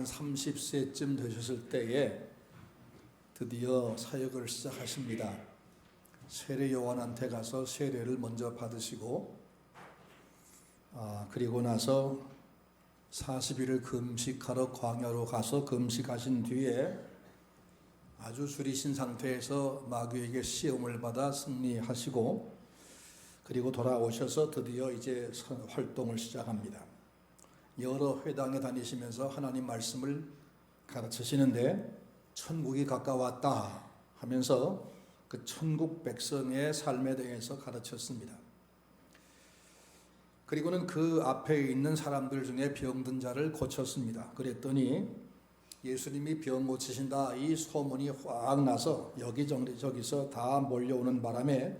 한 30세쯤 되셨을 때에 드디어 사역을 시작하십니다. 세례 요한한테 가서 세례를 먼저 받으시고 그리고 나서 40일을 금식하러 광야로 가서 금식하신 뒤에 아주 줄이신 상태에서 마귀에게 시험을 받아 승리하시고 그리고 돌아오셔서 드디어 이제 활동을 시작합니다. 여러 회당에 다니시면서 하나님 말씀을 가르치시는데 천국이 가까웠다 하면서 그 천국 백성의 삶에 대해서 가르쳤습니다. 그리고는 그 앞에 있는 사람들 중에 병든 자를 고쳤습니다. 그랬더니 예수님이 병 고치신다 이 소문이 확 나서 여기저기서 다 몰려오는 바람에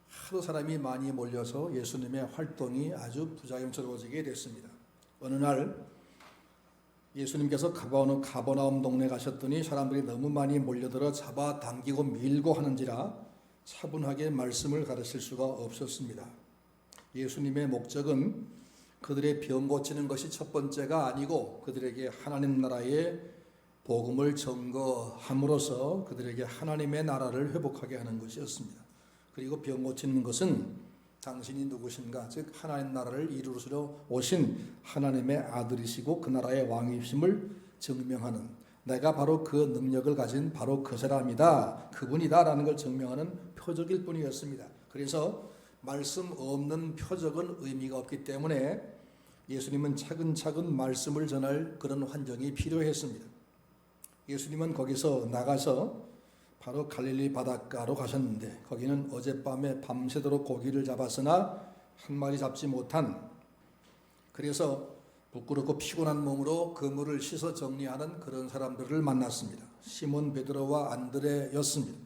하도 사람이 많이 몰려서 예수님의 활동이 아주 부자연스러워지게 됐습니다. 어느 날 예수님께서 가버나움 동네 가셨더니 사람들이 너무 많이 몰려들어 잡아당기고 밀고 하는지라 차분하게 말씀을 가르칠 수가 없었습니다. 예수님의 목적은 그들의 병 고치는 것이 첫 번째가 아니고 그들에게 하나님 나라의 복음을 증거함으로써 그들에게 하나님의 나라를 회복하게 하는 것이었습니다. 그리고 병 고치는 것은 당신이 누구신가, 즉 하나님 나라를 이루시러 오신 하나님의 아들이시고 그 나라의 왕이심을 증명하는, 내가 바로 그 능력을 가진 바로 그 사람이다, 그분이다 라는 걸 증명하는 표적일 뿐이었습니다. 그래서 말씀 없는 표적은 의미가 없기 때문에 예수님은 차근차근 말씀을 전할 그런 환경이 필요했습니다. 예수님은 거기서 나가서 바로 갈릴리 바닷가로 가셨는데 거기는 어젯밤에 밤새도록 고기를 잡았으나 한 마리 잡지 못한, 그래서 부끄럽고 피곤한 몸으로 그물을 씻어 정리하는 그런 사람들을 만났습니다. 시몬 베드로와 안드레였습니다.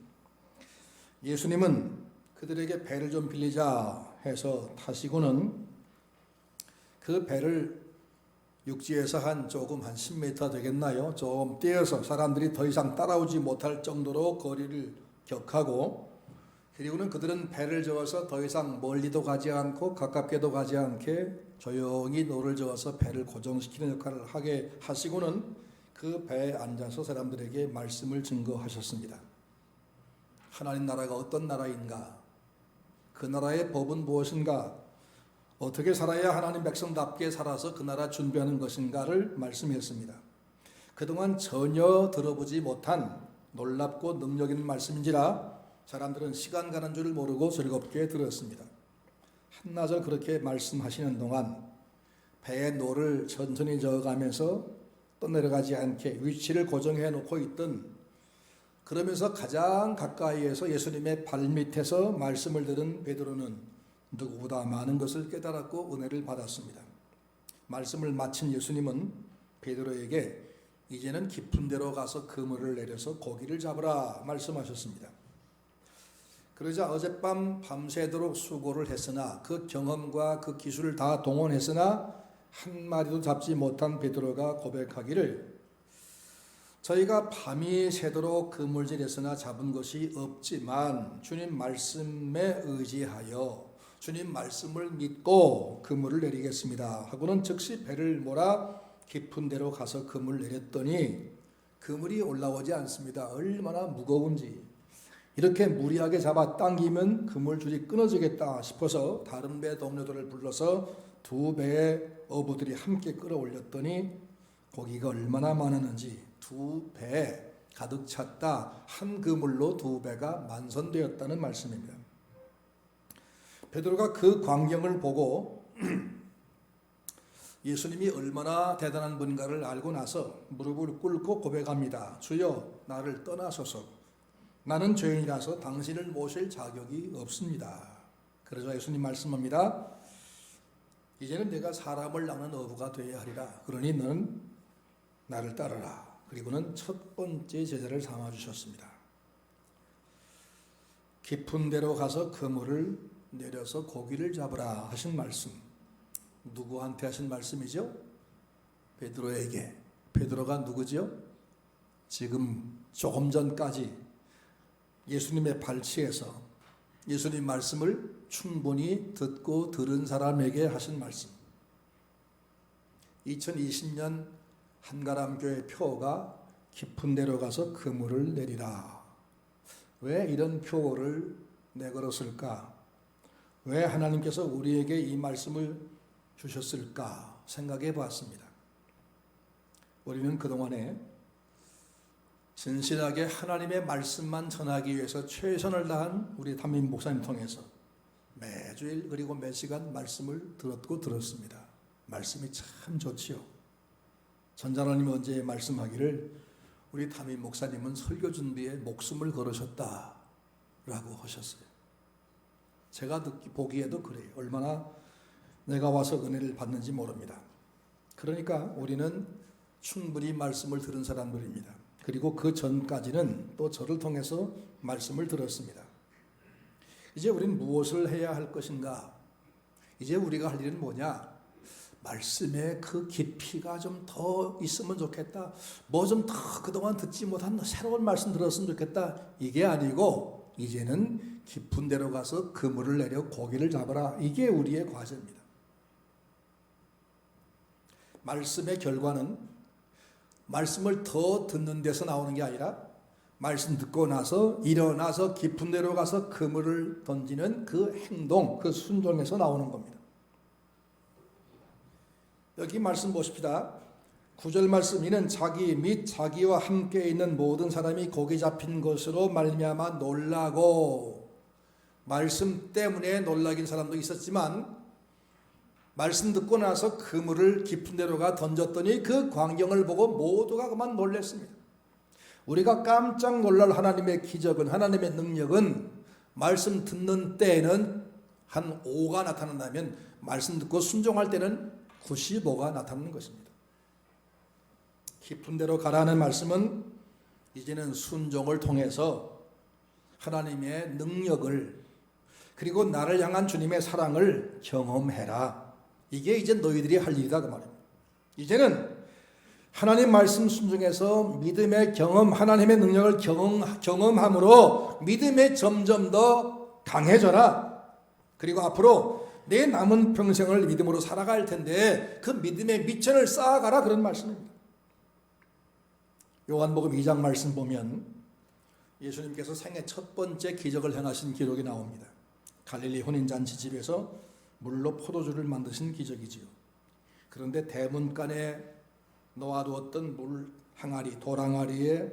예수님은 그들에게 배를 좀 빌리자 해서 타시고는 그 배를 육지에서 한 10m 되겠나요? 좀 떼어서 사람들이 더 이상 따라오지 못할 정도로 거리를 격하고, 그리고는 그들은 배를 저어서 더 이상 멀리도 가지 않고 가깝게도 가지 않게 조용히 노를 저어서 배를 고정시키는 역할을 하게 하시고는 그 배에 앉아서 사람들에게 말씀을 증거하셨습니다. 하나님 나라가 어떤 나라인가? 그 나라의 법은 무엇인가? 어떻게 살아야 하나님 백성답게 살아서 그 나라 준비하는 것인가를 말씀했습니다. 그동안 전혀 들어보지 못한 놀랍고 능력 있는 말씀인지라 사람들은 시간 가는 줄 모르고 즐겁게 들었습니다. 한나절 그렇게 말씀하시는 동안 배에 노를 천천히 저어가면서 떠내려가지 않게 위치를 고정해 놓고 있던, 그러면서 가장 가까이에서 예수님의 발밑에서 말씀을 들은 베드로는 누구보다 많은 것을 깨달았고 은혜를 받았습니다. 말씀을 마친 예수님은 베드로에게 이제는 깊은 데로 가서 그물을 내려서 고기를 잡으라 말씀하셨습니다. 그러자 어젯밤 밤새도록 수고를 했으나 그 경험과 그 기술을 다 동원했으나 한 마리도 잡지 못한 베드로가 고백하기를, 저희가 밤이 새도록 그물질했으나 잡은 것이 없지만 주님 말씀에 의지하여 주님 말씀을 믿고 그물을 내리겠습니다 하고는 즉시 배를 몰아 깊은 데로 가서 그물을 내렸더니 그물이 올라오지 않습니다. 얼마나 무거운지. 이렇게 무리하게 잡아 당기면 그물줄이 끊어지겠다 싶어서 다른 배 동료들을 불러서 두 배의 어부들이 함께 끌어올렸더니 고기가 얼마나 많았는지 두 배에 가득 찼다. 한 그물로 두 배가 만선되었다는 말씀입니다. 베드로가 그 광경을 보고 예수님이 얼마나 대단한 분인가를 알고 나서 무릎을 꿇고 고백합니다. 주여, 나를 떠나소서. 나는 죄인이라서 당신을 모실 자격이 없습니다. 그러자 예수님 말씀합니다. 이제는 내가 사람을 낚는 어부가 되어야 하리라. 그러니 너는 나를 따르라. 그리고는 첫 번째 제자를 삼아주셨습니다. 깊은 데로 가서 그물을 내려서 고기를 잡으라 하신 말씀, 누구한테 하신 말씀이죠? 베드로에게. 베드로가 누구죠? 지금 조금 전까지 예수님의 발치에서 예수님 말씀을 충분히 듣고 들은 사람에게 하신 말씀. 2020년 한가람교의 표가 깊은 데로 가서 그물을 내리라. 왜 이런 표를 내걸었을까? 왜 하나님께서 우리에게 이 말씀을 주셨을까 생각해 봤습니다. 우리는 그동안에 진실하게 하나님의 말씀만 전하기 위해서 최선을 다한 우리 담임 목사님 통해서 매주일 그리고 매 시간 말씀을 들었습니다. 말씀이 참 좋지요. 전자라님이 언제 말씀하기를 우리 담임 목사님은 설교 준비에 목숨을 걸으셨다라고 하셨어요. 제가 보기에도 그래요. 얼마나 내가 와서 은혜를 받는지 모릅니다. 그러니까 우리는 충분히 말씀을 들은 사람들입니다. 그리고 그 전까지는 또 저를 통해서 말씀을 들었습니다. 이제 우리는 무엇을 해야 할 것인가? 이제 우리가 할 일은 뭐냐? 말씀의 그 깊이가 좀 더 있으면 좋겠다. 뭐 좀 더 그동안 듣지 못한 새로운 말씀 들었으면 좋겠다. 이게 아니고 이제는 깊은 데로 가서 그물을 내려 고기를 잡아라. 이게 우리의 과제입니다. 말씀의 결과는 말씀을 더 듣는 데서 나오는 게 아니라 말씀 듣고 나서 일어나서 깊은 데로 가서 그물을 던지는 그 행동, 그 순종에서 나오는 겁니다. 여기 말씀 보십시다. 9절 말씀, 이는 자기 및 자기와 함께 있는 모든 사람이 고기 잡힌 것으로 말미암아 놀라고, 말씀 때문에 놀라긴 사람도 있었지만 말씀 듣고 나서 그물을 깊은 데로 가 던졌더니 그 광경을 보고 모두가 그만 놀랐습니다. 우리가 깜짝 놀랄 하나님의 기적은, 하나님의 능력은 말씀 듣는 때에는 한 5가 나타난다면 말씀 듣고 순종할 때는 95가 나타나는 것입니다. 깊은 데로 가라는 말씀은 이제는 순종을 통해서 하나님의 능력을, 그리고 나를 향한 주님의 사랑을 경험해라. 이게 이제 너희들이 할 일이다 그 말입니다. 이제는 하나님 말씀 순종해서 믿음의 경험, 하나님의 능력을 경험함으로 믿음에 점점 더 강해져라. 그리고 앞으로 내 남은 평생을 믿음으로 살아갈 텐데 그 믿음의 미천을 쌓아가라, 그런 말씀입니다. 요한복음 2장 말씀 보면 예수님께서 생애 첫 번째 기적을 행하신 기록이 나옵니다. 갈릴리 혼인잔치 집에서 물로 포도주를 만드신 기적이지요. 그런데 대문간에 놓아두었던 물 항아리, 돌항아리에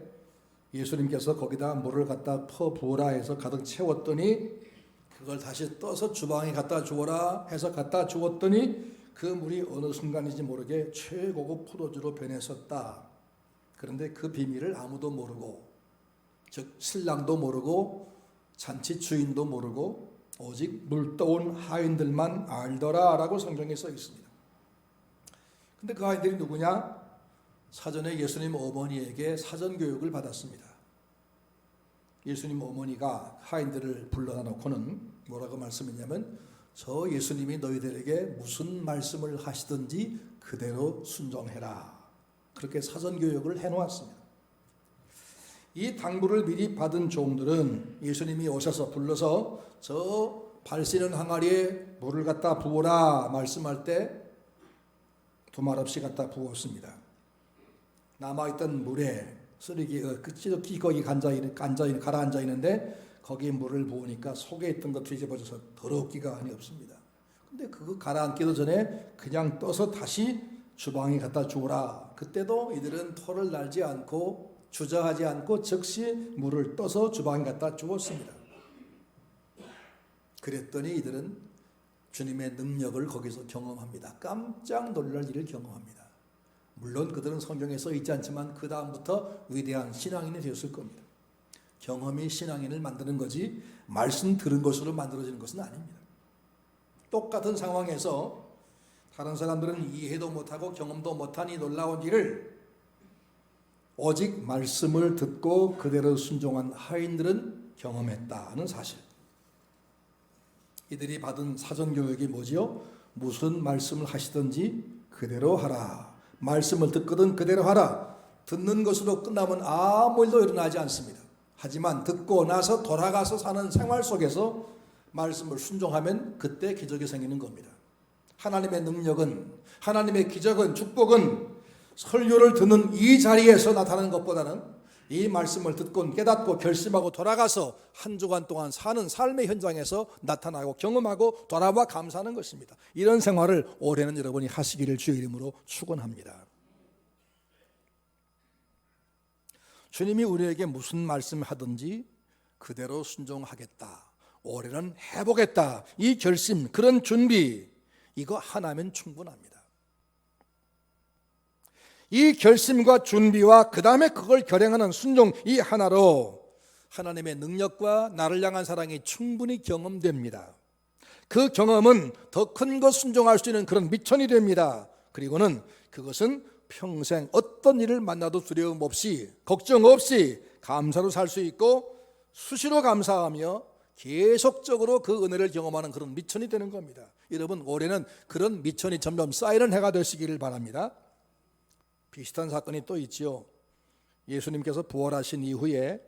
예수님께서 거기다 물을 갖다 퍼부으라 해서 가득 채웠더니 그걸 다시 떠서 주방에 갖다 주어라 해서 갖다 주었더니 그 물이 어느 순간인지 모르게 최고급 포도주로 변했었다. 그런데 그 비밀을 아무도 모르고, 즉 신랑도 모르고 잔치 주인도 모르고 오직 물 떠온 하인들만 알더라라고 성경에 써 있습니다. 근데 그 하인들이 누구냐? 사전에 예수님 어머니에게 사전 교육을 받았습니다. 예수님 어머니가 하인들을 불러다 놓고는 뭐라고 말씀했냐면, 저 예수님이 너희들에게 무슨 말씀을 하시든지 그대로 순종해라. 그렇게 사전 교육을 해놓았습니다. 이 당부를 미리 받은 종들은 예수님이 오셔서 불러서 저 발씨는 항아리에 물을 갖다 부어라 말씀할 때 두말 없이 갖다 부었습니다. 남아있던 물에 쓰레기 찌덕기 거기 가라앉아 있는데 거기에 물을 부으니까 속에 있던 것 뒤집어져서 더럽기가 아니 없습니다. 근데 그거 가라앉기도 전에 그냥 떠서 다시 주방에 갖다 주어라. 그때도 이들은 토를 날지 않고 주저하지 않고 즉시 물을 떠서 주방에 갖다 주었습니다. 그랬더니 이들은 주님의 능력을 거기서 경험합니다. 깜짝 놀랄 일을 경험합니다. 물론 그들은 성경에 써 있지 않지만 그 다음부터 위대한 신앙인이 되었을 겁니다. 경험이 신앙인을 만드는 거지 말씀 들은 것으로 만들어지는 것은 아닙니다. 똑같은 상황에서 다른 사람들은 이해도 못하고 경험도 못한 이 놀라운 일을 오직 말씀을 듣고 그대로 순종한 하인들은 경험했다는 사실. 이들이 받은 사전교육이 뭐지요? 무슨 말씀을 하시든지 그대로 하라. 말씀을 듣거든 그대로 하라. 듣는 것으로 끝나면 아무 일도 일어나지 않습니다. 하지만 듣고 나서 돌아가서 사는 생활 속에서 말씀을 순종하면 그때 기적이 생기는 겁니다. 하나님의 능력은, 하나님의 기적은, 축복은 설교를 듣는 이 자리에서 나타나는 것보다는 이 말씀을 듣고 깨닫고 결심하고 돌아가서 한 주간 동안 사는 삶의 현장에서 나타나고 경험하고 돌아와 감사하는 것입니다. 이런 생활을 올해는 여러분이 하시기를 주의 이름으로 축원합니다. 주님이 우리에게 무슨 말씀을 하든지 그대로 순종하겠다, 올해는 해보겠다, 이 결심, 그런 준비, 이거 하나면 충분합니다. 이 결심과 준비와 그 다음에 그걸 결행하는 순종, 이 하나로 하나님의 능력과 나를 향한 사랑이 충분히 경험됩니다. 그 경험은 더 큰 것 순종할 수 있는 그런 미천이 됩니다. 그리고는 그것은 평생 어떤 일을 만나도 두려움 없이, 걱정 없이 감사로 살 수 있고 수시로 감사하며 계속적으로 그 은혜를 경험하는 그런 미천이 되는 겁니다. 여러분, 올해는 그런 미천이 점점 쌓이는 해가 되시기를 바랍니다. 비슷한 사건이 또 있지요. 예수님께서 부활하신 이후에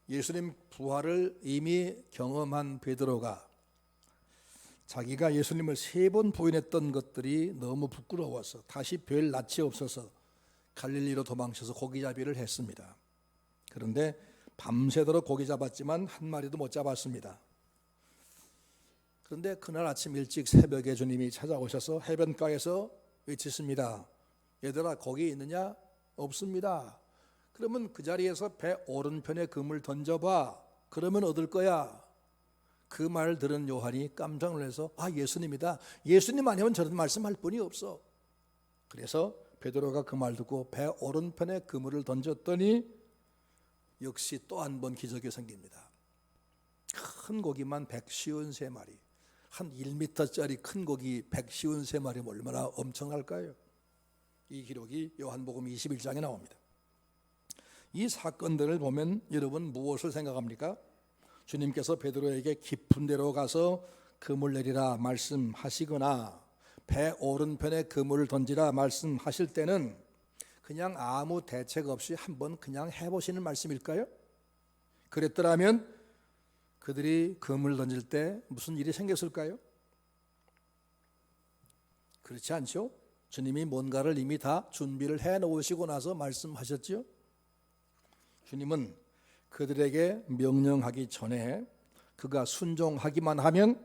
예수님 부활을 이미 경험한 베드로가 자기가 예수님을 3번 부인했던 것들이 너무 부끄러워서 다시 뵐 낯이 없어서 갈릴리로 도망쳐서 고기잡이를 했습니다. 그런데 밤새도록 고기 잡았지만 한 마리도 못 잡았습니다. 그런데 그날 아침 일찍 새벽에 주님이 찾아오셔서 해변가에서 외치십니다. 얘들아, 거기 있느냐? 없습니다. 그러면 그 자리에서 배 오른편에 금을 던져봐. 그러면 얻을 거야. 그 말 들은 요한이 깜짝 놀라서 예수님이다. 예수님 아니면 저런 말씀할 분이 없어. 그래서 베드로가 그 말 듣고 배 오른편에 그물을 던졌더니 역시 또 한 번 기적이 생깁니다. 큰 고기만 153마리, 한 1m짜리 큰 고기 153마리면 얼마나 엄청날까요? 이 기록이 요한복음 21장에 나옵니다. 이 사건들을 보면 여러분 무엇을 생각합니까? 주님께서 베드로에게 깊은 데로 가서 그물 내리라 말씀하시거나 배 오른편에 그물을 던지라 말씀하실 때는 그냥 아무 대책 없이 한번 그냥 해보시는 말씀일까요? 그랬더라면 그들이 그물을 던질 때 무슨 일이 생겼을까요? 그렇지 않죠? 주님이 뭔가를 이미 다 준비를 해놓으시고 나서 말씀하셨죠. 주님은 그들에게 명령하기 전에 그가 순종하기만 하면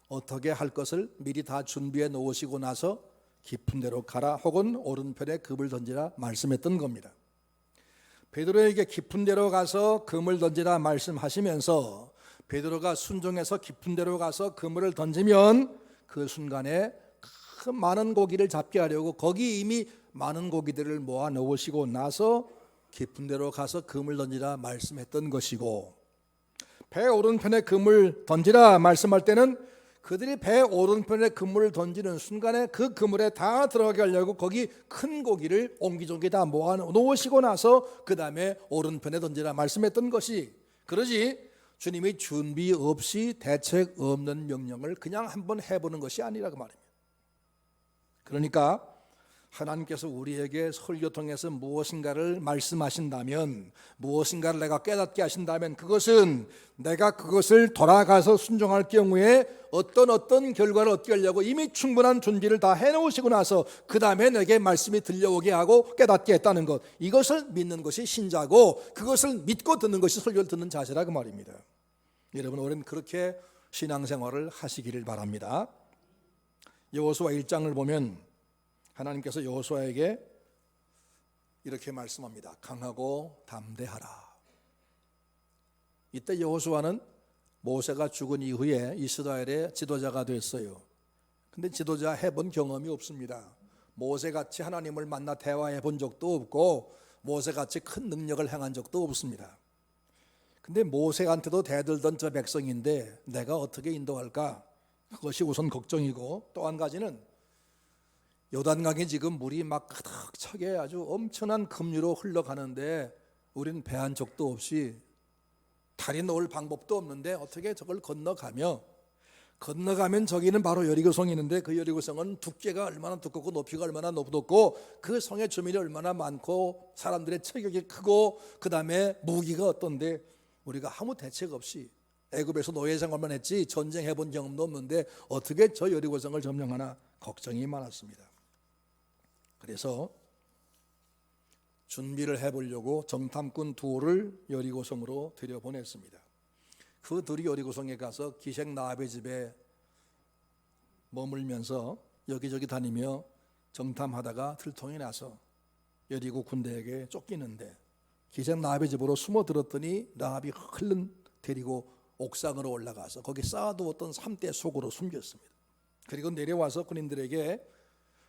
어떻게 할 것을 미리 다 준비해 놓으시고 나서 깊은 데로 가라 혹은 오른편에 금을 던지라 말씀했던 겁니다. 베드로에게 깊은 데로 가서 금을 던지라 말씀하시면서 베드로가 순종해서 깊은 데로 가서 그물을 던지면 그 순간에 그 많은 고기를 잡게 하려고 거기 이미 많은 고기들을 모아 놓으시고 나서 깊은 데로 가서 그물 던지라 말씀했던 것이고, 배 오른편에 그물 던지라 말씀할 때는 그들이 배 오른편에 그물을 던지는 순간에 그 그물에 다 들어가게 하려고 거기 큰 고기를 옹기종기 다 모아 놓으시고 나서 그 다음에 오른편에 던지라 말씀했던 것이, 그러지 주님이 준비 없이 대책 없는 명령을 그냥 한번 해보는 것이 아니라고 말입니다. 그러니까 하나님께서 우리에게 설교 통해서 무엇인가를 말씀하신다면, 무엇인가를 내가 깨닫게 하신다면 그것은 내가 그것을 돌아가서 순종할 경우에 어떤 결과를 얻게 하려고 이미 충분한 준비를 다 해놓으시고 나서 그 다음에 내게 말씀이 들려오게 하고 깨닫게 했다는 것, 이것을 믿는 것이 신자고 그것을 믿고 듣는 것이 설교를 듣는 자세라고 말입니다. 여러분, 올해는 그렇게 신앙생활을 하시기를 바랍니다. 여호수아 1장을 보면 하나님께서 여호수아에게 이렇게 말씀합니다. 강하고 담대하라. 이때 여호수아는 모세가 죽은 이후에 이스라엘의 지도자가 됐어요. 근데 지도자 해본 경험이 없습니다. 모세같이 하나님을 만나 대화해 본 적도 없고 모세같이 큰 능력을 행한 적도 없습니다. 근데 모세한테도 대들던 저 백성인데 내가 어떻게 인도할까? 그것이 우선 걱정이고, 또 한 가지는 요단강에 지금 물이 막 가득차게 아주 엄청난 급류로 흘러가는데 우리는 배 한 척도 없이 다리 놓을 방법도 없는데 어떻게 저걸 건너가면 저기는 바로 여리고성이 있는데 그 여리고성은 두께가 얼마나 두껍고 높이가 얼마나 높고 그 성의 주민이 얼마나 많고 사람들의 체격이 크고 그 다음에 무기가 어떤데 우리가 아무 대책 없이 애굽에서 노예 생활만 했지 전쟁해 본 경험도 없는데 어떻게 저 여리고성을 점령하나 걱정이 많았습니다. 그래서 준비를 해보려고 정탐꾼 두를 여리고성으로 들여보냈습니다. 그들이 여리고성에 가서 기생 라합의 집에 머물면서 여기저기 다니며 정탐하다가 들통이 나서 여리고 군대에게 쫓기는데 기생 라합의 집으로 숨어들었더니 라합이 데리고 옥상으로 올라가서 거기 쌓아두었던 3대 속으로 숨겼습니다. 그리고 내려와서 군인들에게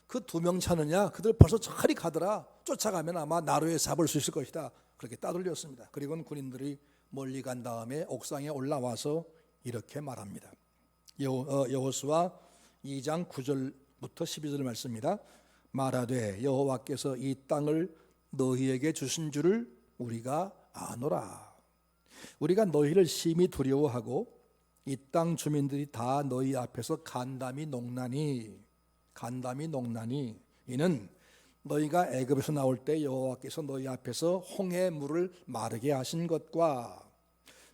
그 2명 찾느냐? 그들 벌써 저리 가더라. 쫓아가면 아마 나루에 잡을 수 있을 것이다. 그렇게 따돌렸습니다. 그리고 군인들이 멀리 간 다음에 옥상에 올라와서 이렇게 말합니다. 여호수아 2장 9절부터 12절 말씀입니다. 말하되 여호와께서 이 땅을 너희에게 주신 줄을 우리가 아노라. 우리가 너희를 심히 두려워하고 이 땅 주민들이 다 너희 앞에서 간담이 녹나니 이는 너희가 애굽에서 나올 때 여호와께서 너희 앞에서 홍해 물을 마르게 하신 것과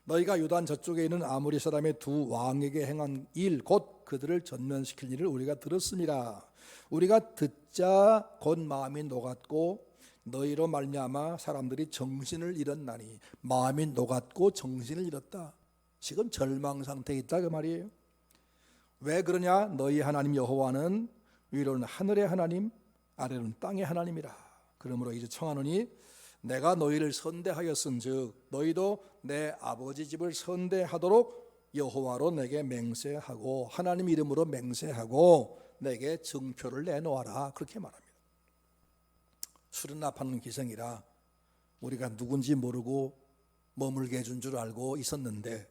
너희가 요단 저쪽에 있는 아모리 사람의 2 왕에게 행한 일 곧 그들을 전면시킬 일을 우리가 들었습니다. 우리가 듣자 곧 마음이 녹았고 너희로 말미암아 사람들이 정신을 잃었나니. 마음이 녹았고 정신을 잃었다. 지금 절망 상태에 있다 그 말이에요. 왜 그러냐? 너희 하나님 여호와는 위로는 하늘의 하나님, 아래로는 땅의 하나님이라. 그러므로 이제 청하노니 내가 너희를 선대하였은즉 너희도 내 아버지 집을 선대하도록 여호와로 내게 맹세하고 하나님 이름으로 맹세하고 내게 증표를 내놓아라. 그렇게 말합니다. 수련납하는 기생이라 우리가 누군지 모르고 머물게 해준 줄 알고 있었는데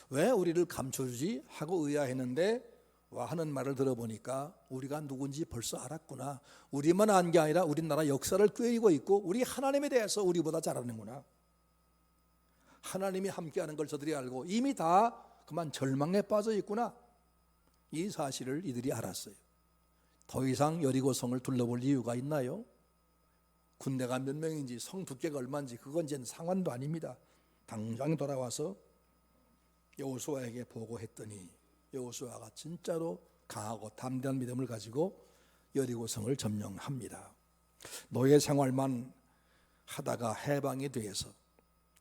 왜 우리를 감춰주지 하고 의아했는데 와 하는 말을 들어보니까 우리가 누군지 벌써 알았구나. 우리만 안 게 아니라 우리나라 역사를 꿰고 있고 우리 하나님에 대해서 우리보다 잘 아는구나. 하나님이 함께하는 걸 저들이 알고 이미 다 그만 절망에 빠져 있구나. 이 사실을 이들이 알았어요. 더 이상 여리고성을 둘러볼 이유가 있나요? 군대가 몇 명인지 성 두께가 얼마인지 그건 이제 상관도 아닙니다. 당장 돌아와서 여호수아에게 보고했더니 여호수아가 진짜로 강하고 담대한 믿음을 가지고 여리고성을 점령합니다. 노예 생활만 하다가 해방이 돼서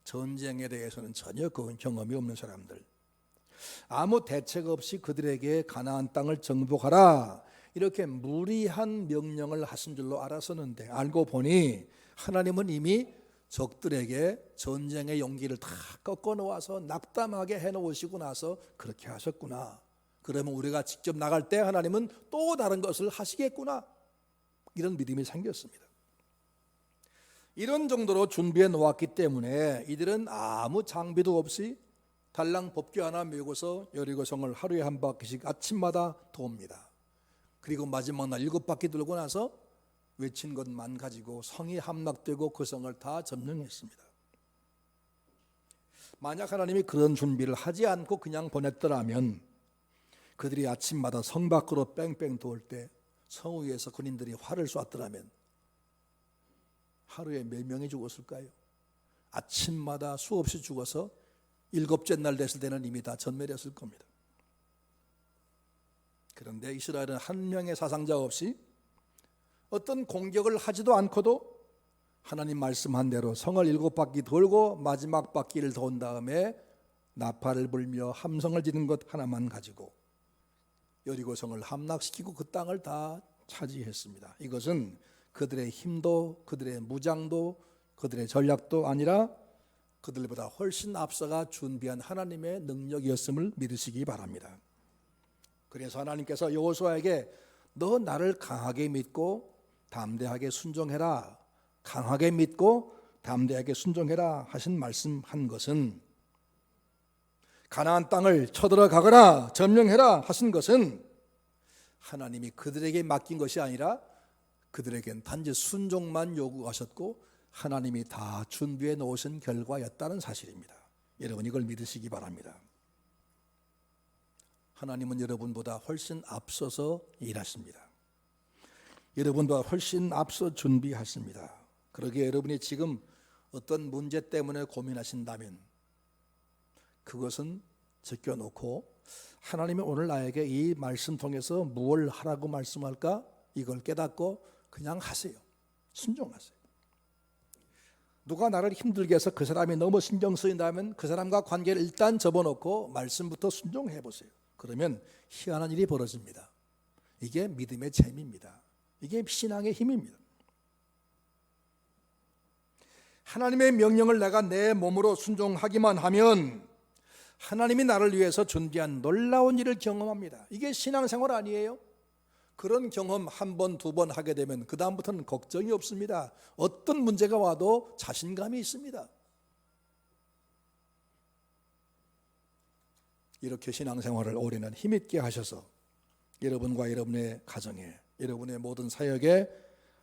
전쟁에 대해서는 전혀 그 경험이 없는 사람들, 아무 대책 없이 그들에게 가나안 땅을 정복하라 이렇게 무리한 명령을 하신 줄로 알았었는데 알고 보니 하나님은 이미 적들에게 전쟁의 용기를 다 꺾어 놓아서 낙담하게 해놓으시고 나서 그렇게 하셨구나. 그러면 우리가 직접 나갈 때 하나님은 또 다른 것을 하시겠구나. 이런 믿음이 생겼습니다. 이런 정도로 준비해 놓았기 때문에 이들은 아무 장비도 없이 달랑 법궤 하나 메고서 여리고성을 하루에 한 바퀴씩 아침마다 돕니다. 그리고 마지막 날 7바퀴 돌고 나서 외친 것만 가지고 성이 함락되고 그 성을 다 점령했습니다. 만약 하나님이 그런 준비를 하지 않고 그냥 보냈더라면 그들이 아침마다 성 밖으로 뺑뺑 도울 때 성 위에서 군인들이 활을 쐈더라면 하루에 몇 명이 죽었을까요? 아침마다 수없이 죽어서 7째 날 됐을 때는 이미 다 전멸했을 겁니다. 그런데 이스라엘은 한 명의 사상자 없이 어떤 공격을 하지도 않고도 하나님 말씀한 대로 성을 7바퀴 돌고 마지막 바퀴를 돈 다음에 나팔을 불며 함성을 지는 것 하나만 가지고 여리고성을 함락시키고 그 땅을 다 차지했습니다. 이것은 그들의 힘도 그들의 무장도 그들의 전략도 아니라 그들보다 훨씬 앞서가 준비한 하나님의 능력이었음을 믿으시기 바랍니다. 그래서 하나님께서 여호수아에게 너 나를 강하게 믿고 담대하게 순종해라, 강하게 믿고 담대하게 순종해라 하신 말씀한 것은, 가나안 땅을 쳐들어가거라 점령해라 하신 것은 하나님이 그들에게 맡긴 것이 아니라 그들에겐 단지 순종만 요구하셨고 하나님이 다 준비해 놓으신 결과였다는 사실입니다. 여러분 이걸 믿으시기 바랍니다. 하나님은 여러분보다 훨씬 앞서서 일하십니다. 여러분보다 훨씬 앞서 준비하십니다. 그러기에 여러분이 지금 어떤 문제 때문에 고민하신다면 그것은 제껴놓고 하나님이 오늘 나에게 이 말씀 통해서 무엇을 하라고 말씀할까? 이걸 깨닫고 그냥 하세요. 순종하세요. 누가 나를 힘들게 해서 그 사람이 너무 신경 쓰인다면 그 사람과 관계를 일단 접어놓고 말씀부터 순종해 보세요. 그러면 희한한 일이 벌어집니다. 이게 믿음의 재미입니다. 이게 신앙의 힘입니다. 하나님의 명령을 내가 내 몸으로 순종하기만 하면 하나님이 나를 위해서 준비한 놀라운 일을 경험합니다. 이게 신앙생활 아니에요? 그런 경험 한 번, 두 번 하게 되면 그 다음부터는 걱정이 없습니다. 어떤 문제가 와도 자신감이 있습니다. 이렇게 신앙생활을 올해는 힘있게 하셔서 여러분과 여러분의 가정에, 여러분의 모든 사역에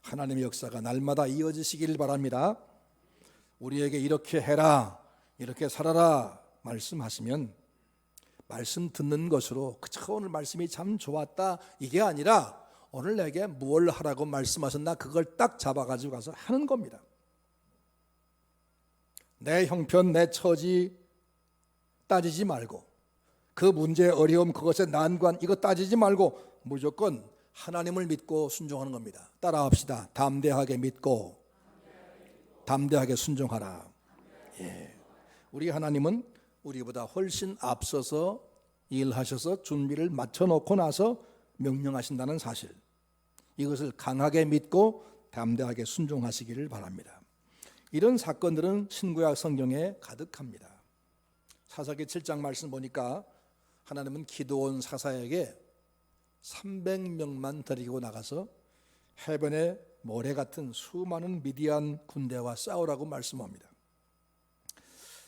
하나님의 역사가 날마다 이어지시길 바랍니다. 우리에게 이렇게 해라, 이렇게 살아라 말씀하시면 말씀 듣는 것으로 그저 오늘 말씀이 참 좋았다 이게 아니라 오늘 내게 뭘 하라고 말씀하셨나 그걸 딱 잡아가지고 가서 하는 겁니다. 내 형편, 내 처지 따지지 말고 그 문제의 어려움, 그것의 난관 이거 따지지 말고 무조건 하나님을 믿고 순종하는 겁니다. 따라합시다. 담대하게 믿고 담대하게 순종하라. 예. 우리 하나님은 우리보다 훨씬 앞서서 일하셔서 준비를 맞춰놓고 나서 명령하신다는 사실, 이것을 강하게 믿고 담대하게 순종하시기를 바랍니다. 이런 사건들은 신구약 성경에 가득합니다. 사사기 7장 말씀 보니까 하나님은 기드온 사사에게 300명만 데리고 나가서 해변에 모래 같은 수많은 미디안 군대와 싸우라고 말씀합니다.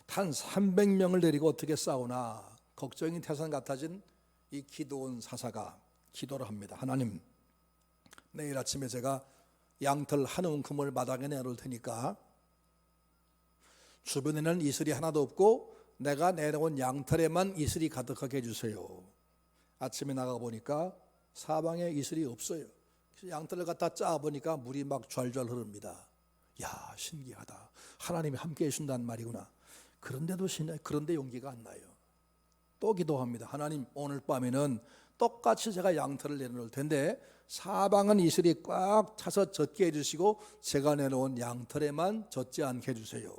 단 300명을 데리고 어떻게 싸우나 걱정이 태산 같아진 이 기드온 사사가 기도를 합니다. 하나님, 내일 아침에 제가 양털 한 움큼을 바닥에 내놓을 테니까 주변에는 이슬이 하나도 없고 내가 내놓은 양털에만 이슬이 가득하게 해주세요. 아침에 나가보니까 사방에 이슬이 없어요. 양털을 갖다 짜보니까 물이 막 좔좔 흐릅니다. 야, 신기하다. 하나님이 함께 해준다는 말이구나. 그런데 용기가 안 나요. 또 기도합니다. 하나님, 오늘 밤에는 똑같이 제가 양털을 내놓을 텐데 사방은 이슬이 꽉 차서 젖게 해주시고 제가 내놓은 양털에만 젖지 않게 해주세요.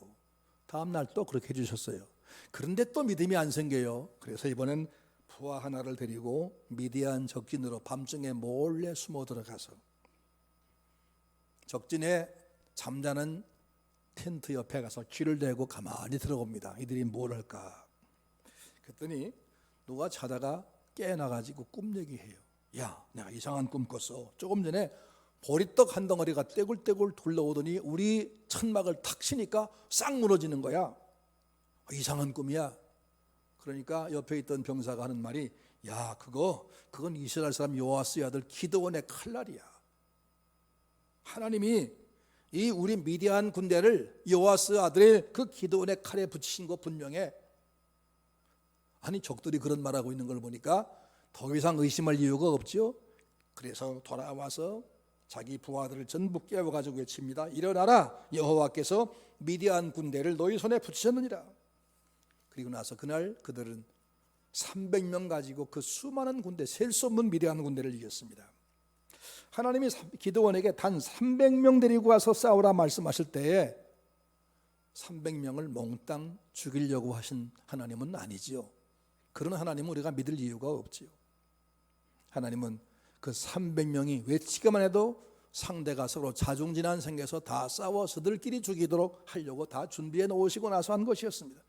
다음 날 또 그렇게 해주셨어요. 그런데 또 믿음이 안 생겨요. 그래서 이번엔 부하 하나를 데리고 미디안 적진으로 밤중에 몰래 숨어 들어가서 적진에 잠자는 텐트 옆에 가서 귀를 대고 가만히 들어봅니다. 이들이 뭘 할까? 그랬더니 누가 자다가 깨어나가지고 꿈 얘기해요. 야, 내가 이상한 꿈 꿨어. 조금 전에 보리떡 한 덩어리가 떼굴떼굴 둘러오더니 우리 천막을 탁 치니까 싹 무너지는 거야. 이상한 꿈이야. 그러니까 옆에 있던 병사가 하는 말이, 야, 그건 이스라엘 사람 요아스의 아들 기드온의 칼날이야. 하나님이 이 우리 미디안 군대를 요아스 아들의 그 기드온의 칼에 붙이신 거 분명해. 아니, 적들이 그런 말하고 있는 걸 보니까 더 이상 의심할 이유가 없죠. 그래서 돌아와서 자기 부하들을 전부 깨워가지고 외칩니다. 일어나라, 여호와께서 미디안 군대를 너희 손에 붙이셨느니라. 그리고 나서 그날 그들은 300명 가지고 그 수많은 군대, 셀 수 없는 미디안 군대를 이겼습니다. 하나님이 기드온에게 단 300명 데리고 와서 싸우라 말씀하실 때에 300명을 몽땅 죽이려고 하신 하나님은 아니지요. 그런 하나님은 우리가 믿을 이유가 없지요. 하나님은 그 300명이 외치기만 해도 상대가 서로 자중진한 생겨서 다 싸워서 들끼리 죽이도록 하려고 다 준비해 놓으시고 나서 한 것이었습니다.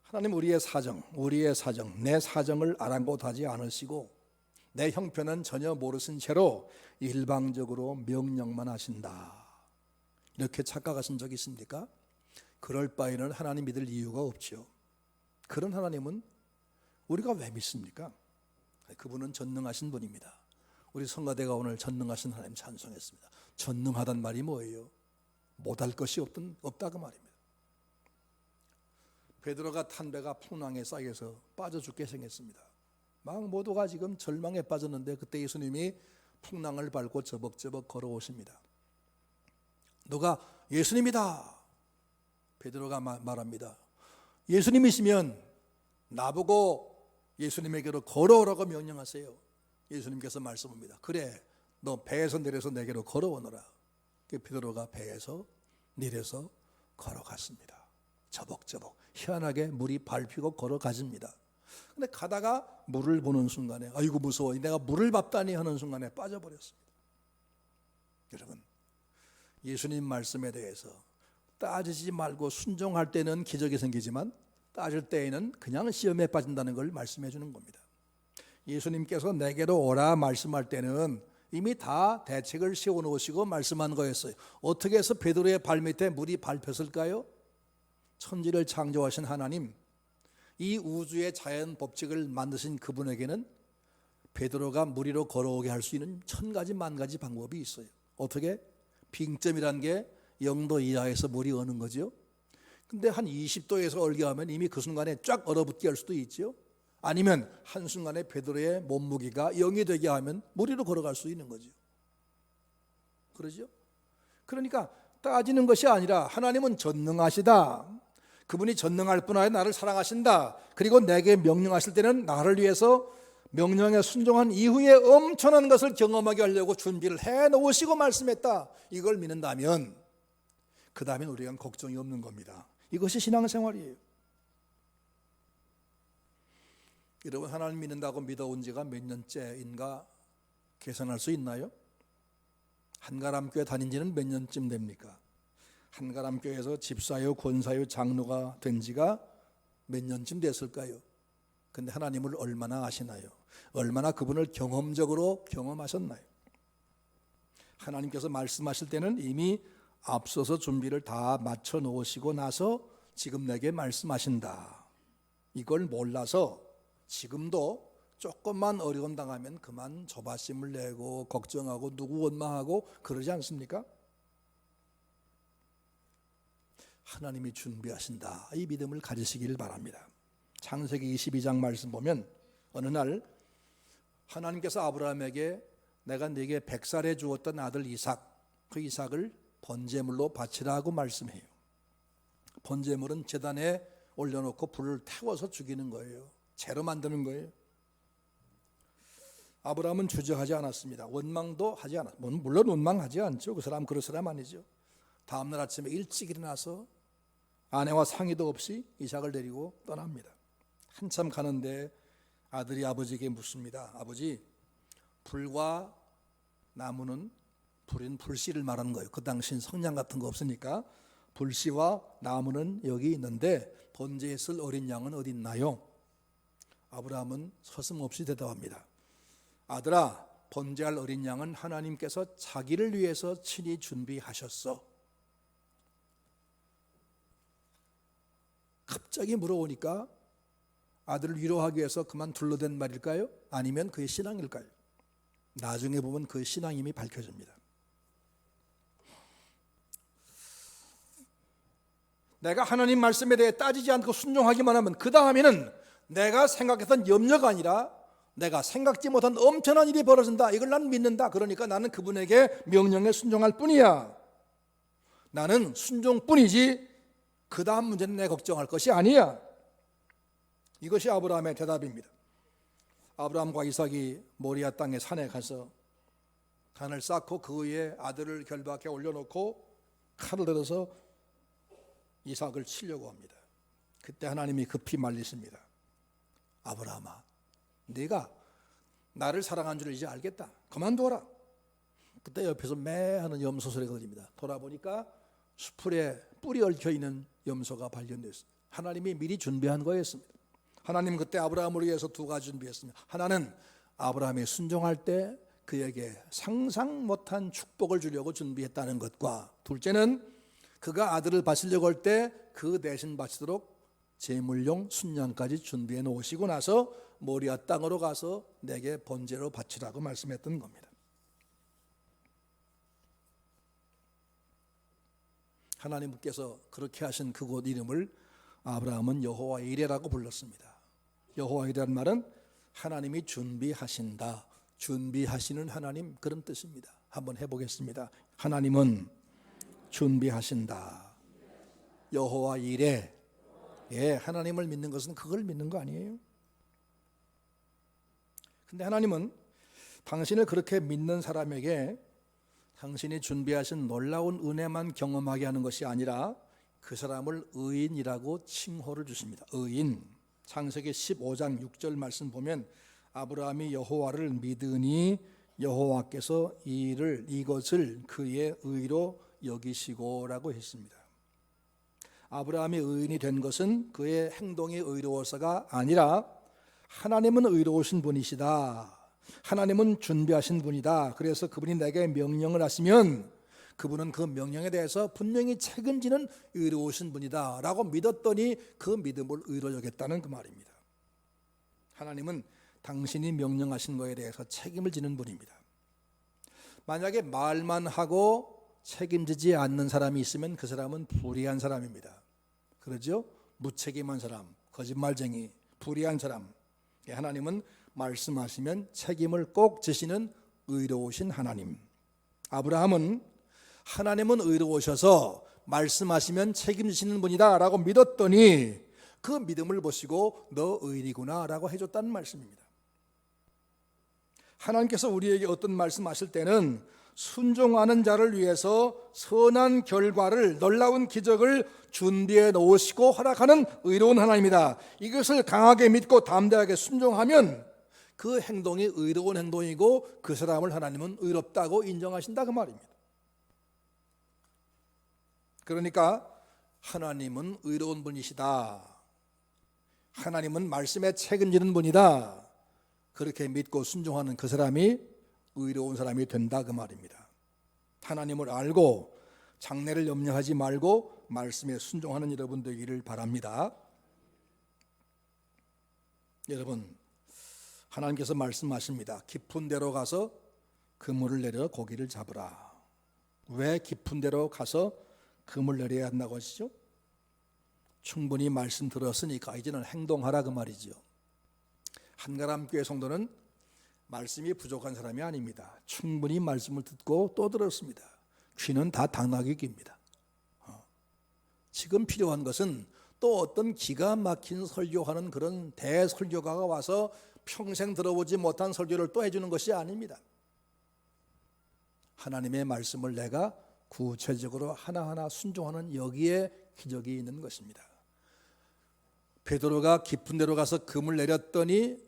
하나님 우리의 사정, 내 사정을 아랑곳하지 않으시고 내 형편은 전혀 모르신 채로 일방적으로 명령만 하신다. 이렇게 착각하신 적 있습니까? 그럴 바에는 하나님 믿을 이유가 없죠. 그런 하나님은 우리가 왜 믿습니까? 그분은 전능하신 분입니다. 우리 성가대가 오늘 전능하신 하나님 찬송했습니다. 전능하단 말이 뭐예요? 못할 것이 없다 그 말입니다. 베드로가 탄 배가 풍랑에 쌓여서 빠져 죽게 생겼습니다. 막 모두가 지금 절망에 빠졌는데 그때 예수님이 풍랑을 밟고 저벅저벅 걸어오십니다. 누가 예수님이다. 베드로가 말합니다. 예수님이시면 나보고 예수님에게로 걸어오라고 명령하세요. 예수님께서 말씀합니다. 그래, 너 배에서 내려서 내게로 걸어오너라. 베드로가 배에서 내려서 걸어갔습니다. 저벅저벅 희한하게 물이 밟히고 걸어가집니다. 근데 가다가 물을 보는 순간에 아이고 무서워, 내가 물을 밟다니 하는 순간에 빠져버렸습니다. 여러분, 예수님 말씀에 대해서 따지지 말고 순종할 때는 기적이 생기지만 따질 때에는 그냥 시험에 빠진다는 걸 말씀해 주는 겁니다. 예수님께서 내게로 오라 말씀할 때는 이미 다 대책을 세워놓으시고 말씀한 거였어요. 어떻게 해서 베드로의 발밑에 물이 밟혔을까요? 천지를 창조하신 하나님, 이 우주의 자연 법칙을 만드신 그분에게는 베드로가 물 위로 걸어오게 할 수 있는 1000가지 만가지 방법이 있어요. 어떻게? 빙점이란 게 0도 이하에서 물이 어는 거죠. 근데 한 20도에서 얼게 하면 이미 그 순간에 쫙 얼어붙게 할 수도 있죠. 아니면 한순간에 베드로의 몸무게가 0이 되게 하면 물 위로 걸어갈 수 있는 거죠. 그러죠? 그러니까 따지는 것이 아니라 하나님은 전능하시다. 그분이 전능할 뿐 아니라 나를 사랑하신다. 그리고 내게 명령하실 때는 나를 위해서 명령에 순종한 이후에 엄청난 것을 경험하게 하려고 준비를 해놓으시고 말씀했다. 이걸 믿는다면 그 다음엔 우리가 걱정이 없는 겁니다. 이것이 신앙생활이에요. 여러분, 하나님 믿는다고 믿어온 지가 몇 년째인가 계산할 수 있나요? 한가람교회 다닌 지는 몇 년쯤 됩니까? 한가람교회에서 집사요, 권사요, 장로가 된 지가 몇 년쯤 됐을까요? 근데 하나님을 얼마나 아시나요? 얼마나 그분을 경험적으로 경험하셨나요? 하나님께서 말씀하실 때는 이미 앞서서 준비를 다 맞춰 놓으시고 나서 지금 내게 말씀하신다. 이걸 몰라서 지금도 조금만 어려움 당하면 그만 조바심을 내고 걱정하고 누구 원망하고 그러지 않습니까? 하나님이 준비하신다. 이 믿음을 가지시기를 바랍니다. 창세기 22장 말씀 보면 어느 날 하나님께서 아브라함에게 내가 네게 100살에 주었던 아들 이삭, 그 이삭을 번제물로 바치라고 말씀해요. 번제물은 제단에 올려놓고 불을 태워서 죽이는 거예요. 재로 만드는 거예요. 아브라함은 주저하지 않았습니다. 원망도 하지 않았어요. 물론 원망하지 않죠. 그 사람 그럴 사람 아니죠. 다음날 아침에 일찍 일어나서 아내와 상의도 없이 이삭을 데리고 떠납니다. 한참 가는데 아들이 아버지에게 묻습니다. 아버지, 불과 나무는, 불은 불씨를 말하는 거예요. 그 당시엔 성냥 같은 거 없으니까 불씨와 나무는 여기 있는데 번제에 쓸 어린 양은 어디 있나요? 아브라함은 서슴없이 대답합니다. 아들아, 번제할 어린 양은 하나님께서 자기를 위해서 친히 준비하셨어. 갑자기 물어보니까 아들을 위로하기 위해서 그만 둘러댄 말일까요? 아니면 그의 신앙일까요? 나중에 보면 그의 신앙임이 밝혀집니다. 내가 하나님 말씀에 대해 따지지 않고 순종하기만 하면 그 다음에는 내가 생각했던 염려가 아니라 내가 생각지 못한 엄청난 일이 벌어진다. 이걸 난 믿는다. 그러니까 나는 그분에게 명령에 순종할 뿐이야. 나는 순종뿐이지 그 다음 문제는 내 걱정할 것이 아니야. 이것이 아브라함의 대답입니다. 아브라함과 이삭이 모리아 땅의 산에 가서 간을 쌓고 그 위에 아들을 결박해 올려놓고 칼을 들어서 이삭을 치려고 합니다. 그때 하나님이 급히 말리십니다. 아브라함아, 네가 나를 사랑한 줄 이제 알겠다. 그만둬라. 그때 옆에서 매 하는 염소 소리가 들립니다. 돌아보니까 수풀에 뿔이 얽혀있는 염소가 발견됐습니다. 하나님이 미리 준비한 거였습니다. 하나님 그때 아브라함을 위해서 두 가지 준비했습니다. 하나는 아브라함이 순종할 때 그에게 상상 못한 축복을 주려고 준비했다는 것과, 둘째는 그가 아들을 바치려고 할 때 그 대신 바치도록 제물용 순양까지 준비해 놓으시고 나서 모리아 땅으로 가서 내게 번제로 바치라고 말씀했던 겁니다. 하나님께서 그렇게 하신 그곳 이름을 아브라함은 여호와 이레라고 불렀습니다. 여호와 이레라는 말은 하나님이 준비하신다, 준비하시는 하나님, 그런 뜻입니다. 한번 해보겠습니다. 하나님은 준비하신다. 여호와 이레. 예, 하나님을 믿는 것은 그걸 믿는 거 아니에요? 근데 하나님은 당신을 그렇게 믿는 사람에게 당신이 준비하신 놀라운 은혜만 경험하게 하는 것이 아니라 그 사람을 의인이라고 칭호를 주십니다. 의인. 창세기 15장 6절 말씀 보면 아브라함이 여호와를 믿으니 여호와께서 이것을 그의 의로 여기시고라고 했습니다. 아브라함이 의인이 된 것은 그의 행동이 의로워서가 아니라 하나님은 의로우신 분이시다. 하나님은 준비하신 분이다. 그래서 그분이 내게 명령을 하시면 그분은 그 명령에 대해서 분명히 책임지는 의로우신 분이다 라고 믿었더니 그 믿음을 의로 여겼다는 그 말입니다. 하나님은 당신이 명령하신 것에 대해서 책임을 지는 분입니다. 만약에 말만 하고 책임지지 않는 사람이 있으면 그 사람은 불의한 사람입니다. 그러죠? 무책임한 사람, 거짓말쟁이, 불의한 사람. 하나님은 말씀하시면 책임을 꼭 지시는 의로우신 하나님. 아브라함은 하나님은 의로우셔서 말씀하시면 책임지시는 분이다 라고 믿었더니 그 믿음을 보시고 너 의인이구나 라고 해줬다는 말씀입니다. 하나님께서 우리에게 어떤 말씀하실 때는 순종하는 자를 위해서 선한 결과를, 놀라운 기적을 준비해 놓으시고 허락하는 의로운 하나님이다. 이것을 강하게 믿고 담대하게 순종하면 그 행동이 의로운 행동이고 그 사람을 하나님은 의롭다고 인정하신다 그 말입니다. 그러니까 하나님은 의로운 분이시다. 하나님은 말씀에 책임지는 분이다. 그렇게 믿고 순종하는 그 사람이 의로운 사람이 된다 그 말입니다. 하나님을 알고 장래를 염려하지 말고 말씀에 순종하는 여러분 되기를 바랍니다. 여러분, 하나님께서 말씀하십니다. 깊은 데로 가서 그물을 내려 고기를 잡으라. 왜 깊은 데로 가서 그물 내려야 한다고 하시죠? 충분히 말씀 들었으니까 이제는 행동하라 그 말이죠. 한가람 교회 성도는 말씀이 부족한 사람이 아닙니다. 충분히 말씀을 듣고 또 들었습니다. 귀는 다 당나귀 귀입니다. 지금 필요한 것은 또 어떤 기가 막힌 설교하는 그런 대설교가가 와서 평생 들어보지 못한 설교를 또 해주는 것이 아닙니다. 하나님의 말씀을 내가 구체적으로 하나하나 순종하는 여기에 기적이 있는 것입니다. 베드로가 깊은 데로 가서 그물 내렸더니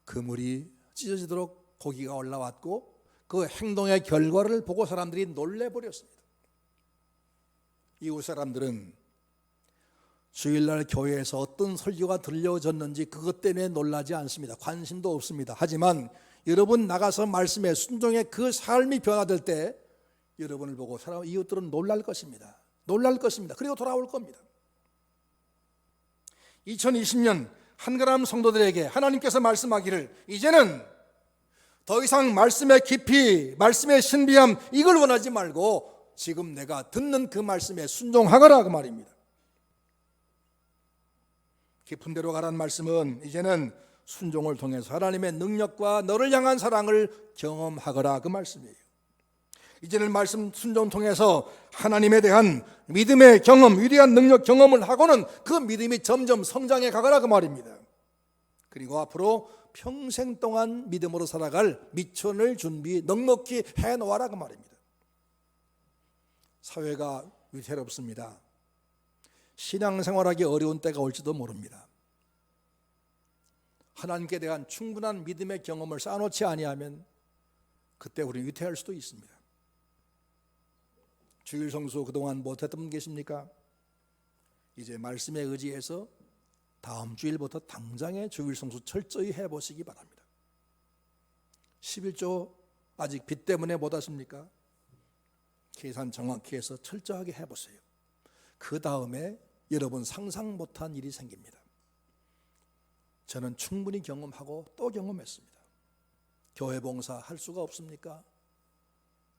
그물이 찢어지도록 고기가 올라왔고 그 행동의 결과를 보고 사람들이 놀래버렸습니다. 이웃 사람들은 주일날 교회에서 어떤 설교가 들려졌는지 그것 때문에 놀라지 않습니다. 관심도 없습니다. 하지만 여러분 나가서 말씀에 순종의 그 삶이 변화될 때 여러분을 보고 사람 이웃들은 놀랄 것입니다. 놀랄 것입니다. 그리고 돌아올 겁니다. 2020년 한가람 성도들에게 하나님께서 말씀하기를 이제는 더 이상 말씀의 깊이, 말씀의 신비함 이걸 원하지 말고 지금 내가 듣는 그 말씀에 순종하거라 그 말입니다. 깊은 데로 가라는 말씀은 이제는 순종을 통해서 하나님의 능력과 너를 향한 사랑을 경험하거라 그 말씀이에요. 이제는 말씀 순종 통해서 하나님에 대한 믿음의 경험, 위대한 능력 경험을 하고는 그 믿음이 점점 성장해 가거라 그 말입니다. 그리고 앞으로 평생 동안 믿음으로 살아갈 미천을 준비 넉넉히 해놓아라 그 말입니다. 사회가 위태롭습니다. 신앙생활하기 어려운 때가 올지도 모릅니다. 하나님께 대한 충분한 믿음의 경험을 쌓아놓지 아니하면 그때 우리는 위태할 수도 있습니다. 주일 성수 그동안 못했던 분 계십니까? 이제 말씀에 의지해서 다음 주일부터 당장에 주일 성수 철저히 해보시기 바랍니다. 11조 아직 빚 때문에 못 하십니까? 계산 정확히 해서 철저하게 해보세요. 그 다음에 여러분 상상 못한 일이 생깁니다. 저는 충분히 경험하고 또 경험했습니다. 교회 봉사 할 수가 없습니까?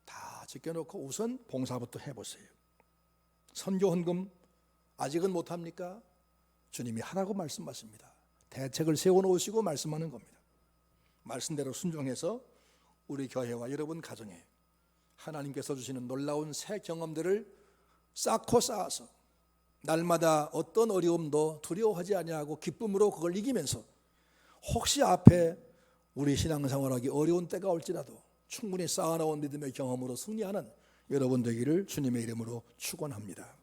다 지켜놓고 우선 봉사부터 해보세요. 선교 헌금 아직은 못합니까? 주님이 하라고 말씀하십니다. 대책을 세워놓으시고 말씀하는 겁니다. 말씀대로 순종해서 우리 교회와 여러분 가정에 하나님께서 주시는 놀라운 새 경험들을 쌓고 쌓아서 날마다 어떤 어려움도 두려워하지 아니하고 기쁨으로 그걸 이기면서 혹시 앞에 우리 신앙생활하기 어려운 때가 올지라도 충분히 쌓아놓은 믿음의 경험으로 승리하는 여러분 되기를 주님의 이름으로 축원합니다.